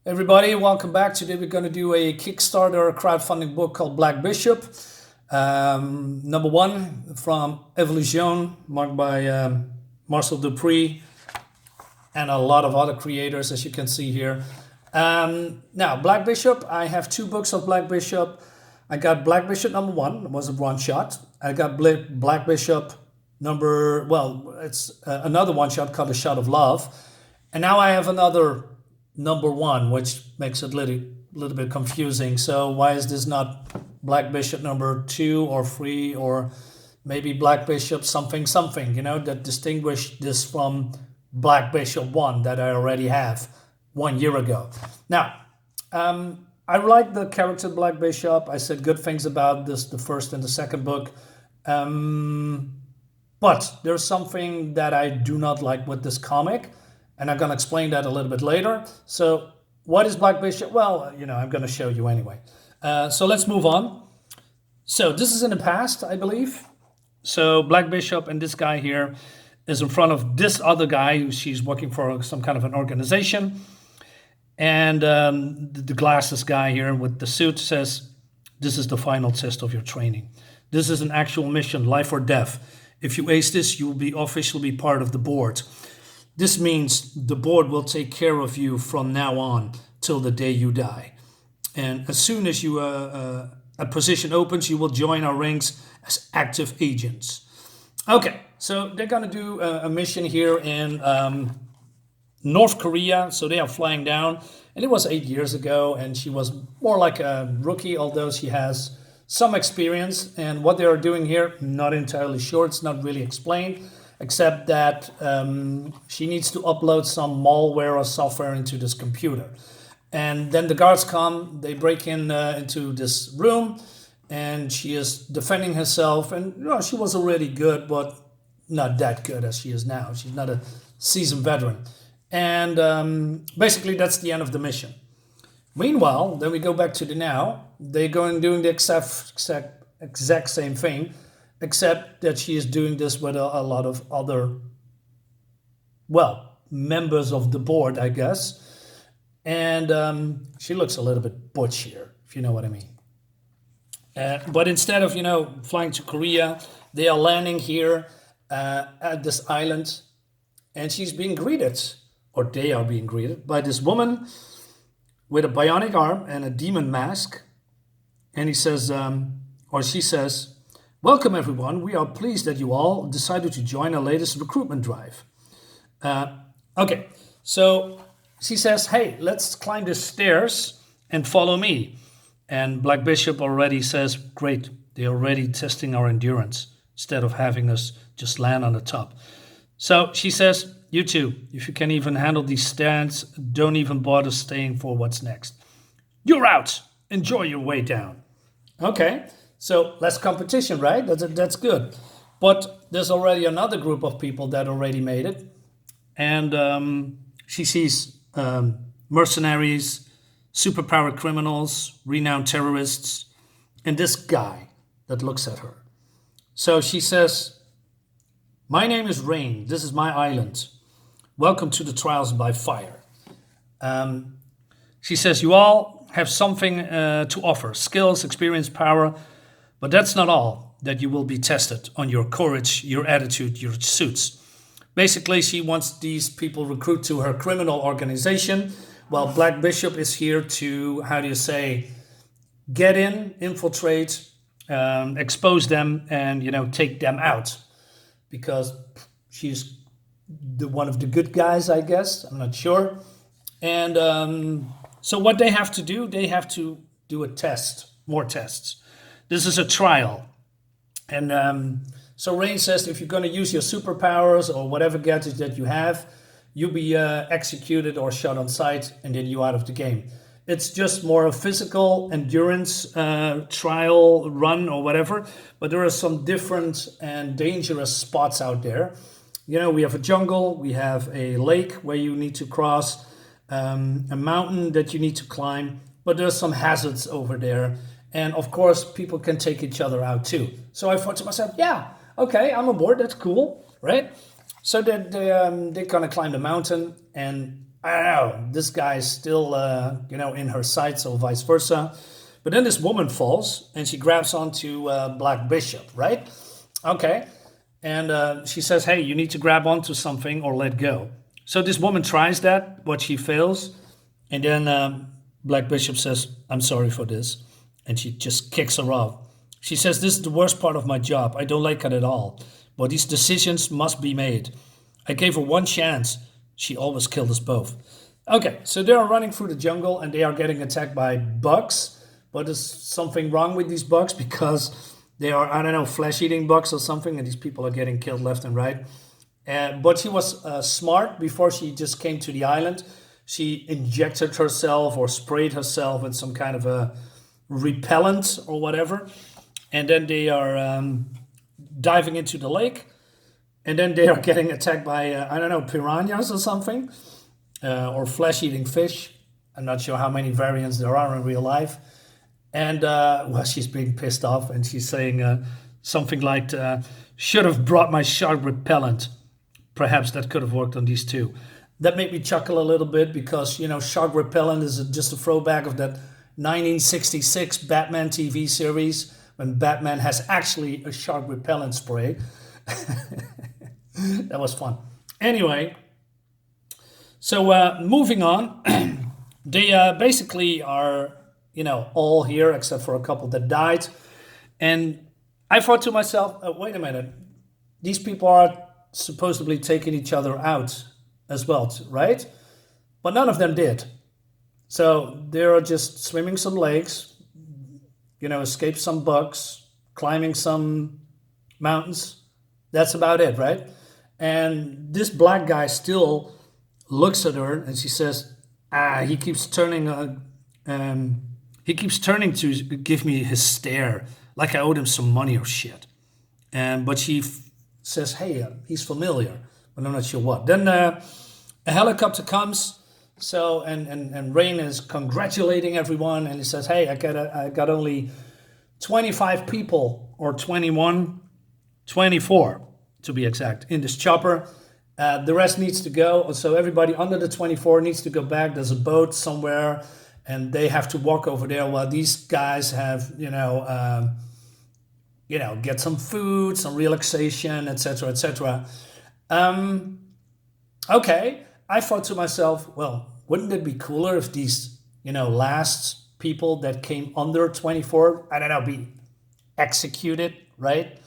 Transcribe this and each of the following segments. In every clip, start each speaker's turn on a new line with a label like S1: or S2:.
S1: Everybody, welcome back. Today we're going to do a Kickstarter crowdfunding book called Black Bishop. Number one from Evolution, marked by Marcel Dupree and a lot of other creators, as you can see here. Now, Black Bishop, I have two books of Black Bishop. I got Black Bishop number one, it was a one shot. I got Black Bishop it's another one shot called A Shot of Love. And now I have another number one, which makes it a little bit confusing. So why is this not Black Bishop number two or three, or maybe Black Bishop something, that distinguish this from Black Bishop one that I already have 1 year ago. Now, I like the character Black Bishop. I said good things about this, the first and the second book. But there's something that I do not like with this comic, and I'm going to explain that a little bit later. So what is Black Bishop? Well, I'm going to show you anyway. So let's move on. So this is in the past, I believe. So Black Bishop and this guy here is in front of this other guy who she's working for some kind of an organization. And the glasses guy here with the suit says, "This is the final test of your training. This is an actual mission, life or death. If you ace this, you will be officially part of the board. This means the board will take care of you from now on till the day you die. And as soon as a position opens, you will join our ranks as active agents." Okay, so they're going to do a mission here in North Korea. So they are flying down. And it was 8 years ago, and she was more like a rookie, although she has some experience. And what they are doing here, not entirely sure. It's not really explained, except that she needs to upload some malware or software into this computer. And then the guards come, they break into this room, and she is defending herself. And she was already good, but not that good as she is now. She's not a seasoned veteran. And basically that's the end of the mission. Meanwhile, then we go back to the now. They're doing the exact same thing, except that she is doing this with a lot of other, members of the board, I guess. And she looks a little bit butch here, if you know what I mean. But instead of, flying to Korea, they are landing here at this island, and she's being greeted, or they are being greeted, by this woman with a bionic arm and a demon mask. And he says, or she says, "Welcome everyone. We are pleased that you all decided to join our latest recruitment drive." Okay, so she says, "Hey, let's climb the stairs and follow me." And Black Bishop already says, "Great, they're already testing our endurance instead of having us just land on the top." So she says, "You two, if you can even handle these stairs, don't even bother staying for what's next. You're out. Enjoy your way down." Okay, so less competition, right? That's good. But there's already another group of people that already made it. And she sees mercenaries, superpowered criminals, renowned terrorists, and this guy that looks at her. So she says, "My name is Rain. This is my island. Welcome to the trials by fire." She says, "You all have something to offer, skills, experience, power, but that's not all, that you will be tested on your courage, your attitude, your suits." Basically, she wants these people recruit to her criminal organization, while Black Bishop is here to, get in, infiltrate, expose them, and, take them out. Because she's one of the good guys, I guess. I'm not sure. And so what they have to do a test, more tests. This is a trial. And so Rain says, if you're going to use your superpowers or whatever gadgets that you have, you'll be executed or shot on sight, and then you're out of the game. It's just more a physical endurance trial run or whatever. But there are some different and dangerous spots out there. We have a jungle, we have a lake where you need to cross, a mountain that you need to climb. But there's some hazards over there. And of course, people can take each other out too. So I thought to myself, yeah, okay, I'm on board. That's cool, right? So they're going to climb the mountain, and I don't know, this guy is still, in her sights or vice versa. But then this woman falls and she grabs onto Black Bishop, right? Okay. And she says, hey, you need to grab onto something or let go. So this woman tries that, but she fails. And then Black Bishop says, I'm sorry for this. And she just kicks her off. She says, this is the worst part of my job. I don't like it at all. But these decisions must be made. I gave her one chance. She always killed us both. Okay, so they are running through the jungle and they are getting attacked by bugs. But there's something wrong with these bugs because they are, I don't know, flesh-eating bugs or something. And these people are getting killed left and right. But she was smart before she just came to the island. She injected herself or sprayed herself with some kind of a repellent or whatever. And then they are diving into the lake. And then they are getting attacked by, I don't know, piranhas or something. Or flesh-eating fish. I'm not sure how many variants there are in real life. And, well, she's being pissed off. And she's saying something like, should have brought my shark repellent. Perhaps that could have worked on these two. That made me chuckle a little bit because, shark repellent is just a throwback of that 1966 Batman TV series when Batman has actually a shark repellent spray. That was fun. Anyway, so moving on, they basically are, all here except for a couple that died. And I thought to myself, wait a minute, these people are supposedly taking each other out as well, right? But none of them did. So they're just swimming some lakes, escape some bugs, climbing some mountains. That's about it, right? And this black guy still looks at her and she says, he keeps turning to give me his stare like I owed him some money or shit. But she says, hey, he's familiar, but I'm not sure what. Then a helicopter comes, so and Rain is congratulating everyone, and he says, hey, I got only 25 people, or 21, 24 to be exact, in this chopper. The rest needs to go, so everybody under the 24 needs to go back. There's a boat somewhere, and they have to walk over there while these guys have, get some food, some relaxation, etc., etc. Okay, I thought to myself, well, wouldn't it be cooler if these, last people that came under 24, I don't know, be executed, right?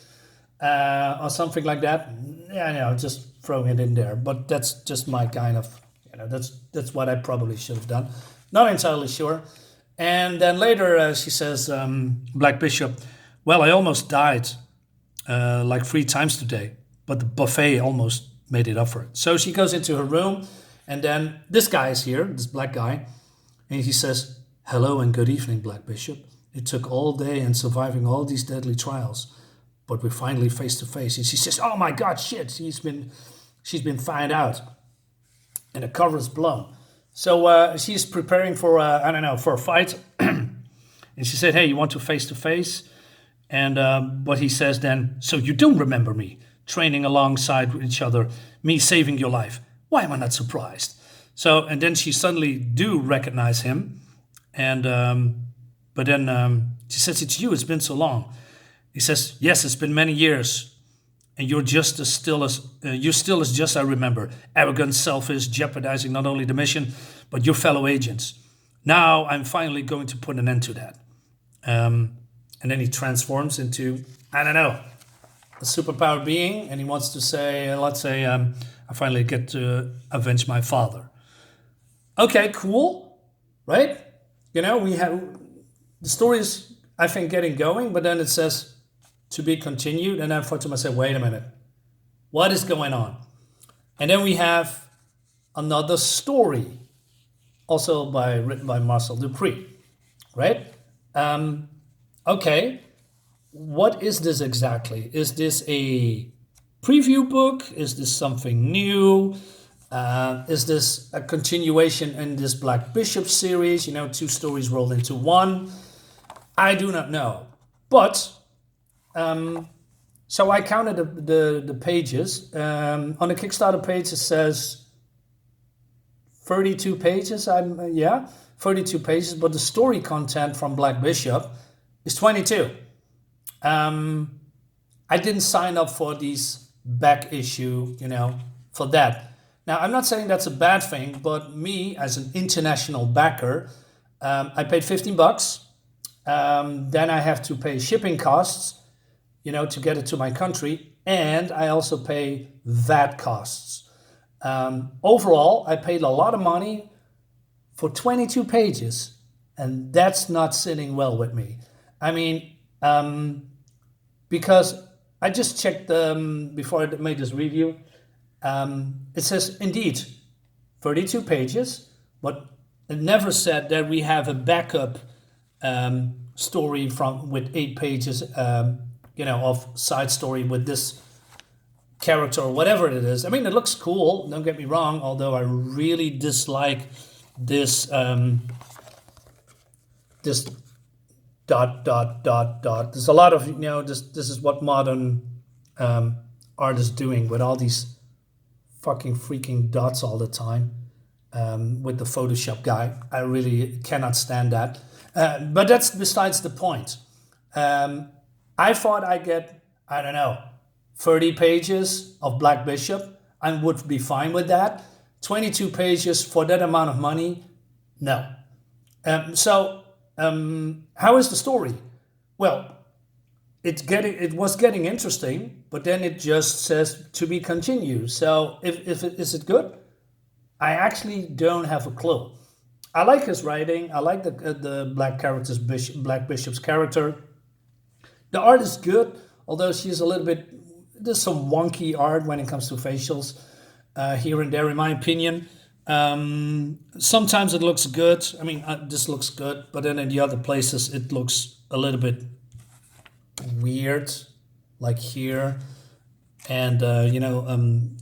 S1: Or something like that. Yeah, just throwing it in there. But that's just my kind of, that's what I probably should have done. Not entirely sure. And then later she says, Black Bishop, well, I almost died like 3 times today, but the buffet almost made it up for it. So she goes into her room, and then this guy is here, this black guy, and he says, hello and good evening, Black Bishop. It took all day and surviving all these deadly trials, but we're finally face to face. And she says, oh my God, shit, she's been found out, and the cover is blown. So she's preparing for, for a fight. And she said, hey, you want to face? And but he says then, so you don't remember me training alongside each other, me saving your life. Why am I not surprised? So, and then she suddenly do recognize him. And but then she says, it's you, it's been so long. He says, yes, it's been many years. And you're just as still as just I remember. Arrogant, selfish, jeopardizing not only the mission, but your fellow agents. Now I'm finally going to put an end to that. And then he transforms into, I don't know, a superpowered being. And he wants to say, let's say, I finally get to avenge my father. Okay, cool, right? We have, the story is, I think, getting going, but then it says, to be continued, and I thought to myself, wait a minute, what is going on? And then we have another story, also written by Marcel Dupree, right? Okay, what is this exactly? Is this a preview book? Is this something new? Is this a continuation in this Black Bishop series? 2 stories rolled into one? I do not know, but so I counted the pages. On the Kickstarter page, it says 32 pages. 32 pages, but the story content from Black Bishop is 22. I didn't sign up for these back issue, for that. Now, I'm not saying that's a bad thing, but me as an international backer, I paid $15. Then I have to pay shipping costs, to get it to my country, and I also pay VAT costs. Overall, I paid a lot of money for 22 pages, and that's not sitting well with me. I mean, because I just checked before I made this review. It says indeed 32 pages, but it never said that we have a backup story with 8 pages, of side story with this character or whatever it is. I mean, it looks cool. Don't get me wrong. Although I really dislike this this dot. There's a lot of this is what modern art is doing with all these fucking freaking dots all the time. With the Photoshop guy, I really cannot stand that. But that's besides the point. I thought I get, I don't know, 30 pages of Black Bishop. I would be fine with that. 22 pages for that amount of money, no. So how is the story? Well, it was getting interesting, but then it just says to be continued. So is it good? I actually don't have a clue. I like his writing. I like the Black Bishop's character. The art is good, although she's a little bit. There's some wonky art when it comes to facials here and there, in my opinion. Sometimes it looks good. I mean, this looks good, but then in the other places it looks a little bit weird, like here. And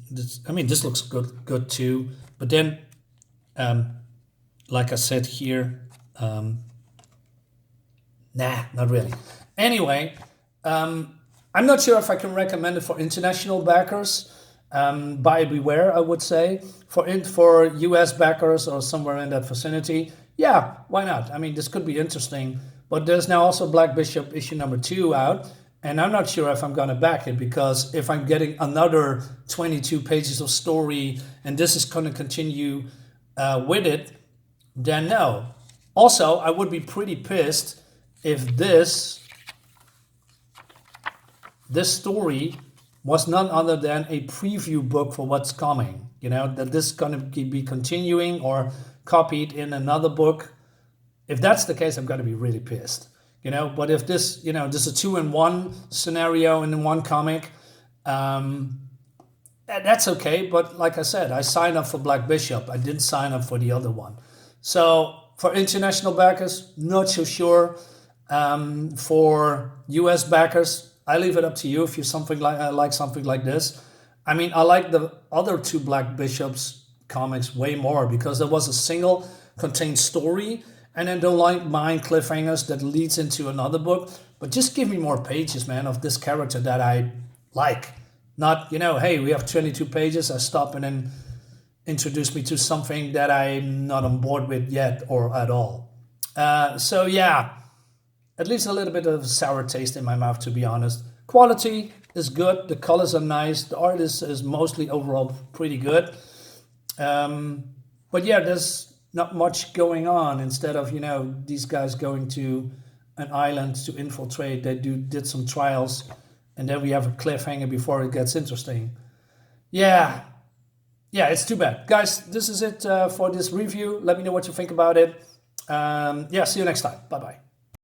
S1: this looks good too. But then, like I said here, nah, not really. Anyway, I'm not sure if I can recommend it for international backers. Buyer beware, I would say. For US backers or somewhere in that vicinity, yeah, why not? I mean, this could be interesting. But there's now also Black Bishop issue number 2 out. And I'm not sure if I'm going to back it, because if I'm getting another 22 pages of story and this is going to continue with it, then no. Also, I would be pretty pissed if this story was none other than a preview book for what's coming. That this is going to be continuing or copied in another book. If that's the case, I'm going to be really pissed. But if this, this is a 2-in-1 scenario in one comic, that's okay. But like I said, I signed up for Black Bishop. I didn't sign up for the other one. So for international backers, not so sure. For US backers, I leave it up to you if you like something like this. I mean, I like the other 2 Black Bishops comics way more, because there was a single contained story, and I don't mind cliffhangers that leads into another book. But just give me more pages, man, of this character that I like. Not, hey, we have 22 pages, I stop and then introduce me to something that I'm not on board with yet or at all. So yeah, at least a little bit of a sour taste in my mouth, to be honest. Quality is good, the colors are nice, the art is mostly overall pretty good. But yeah, there's not much going on. Instead of, these guys going to an island to infiltrate, they did some trials, and then we have a cliffhanger before it gets interesting. Yeah, it's too bad. Guys, this is it for this review. Let me know what you think about it. See you next time. Bye-bye.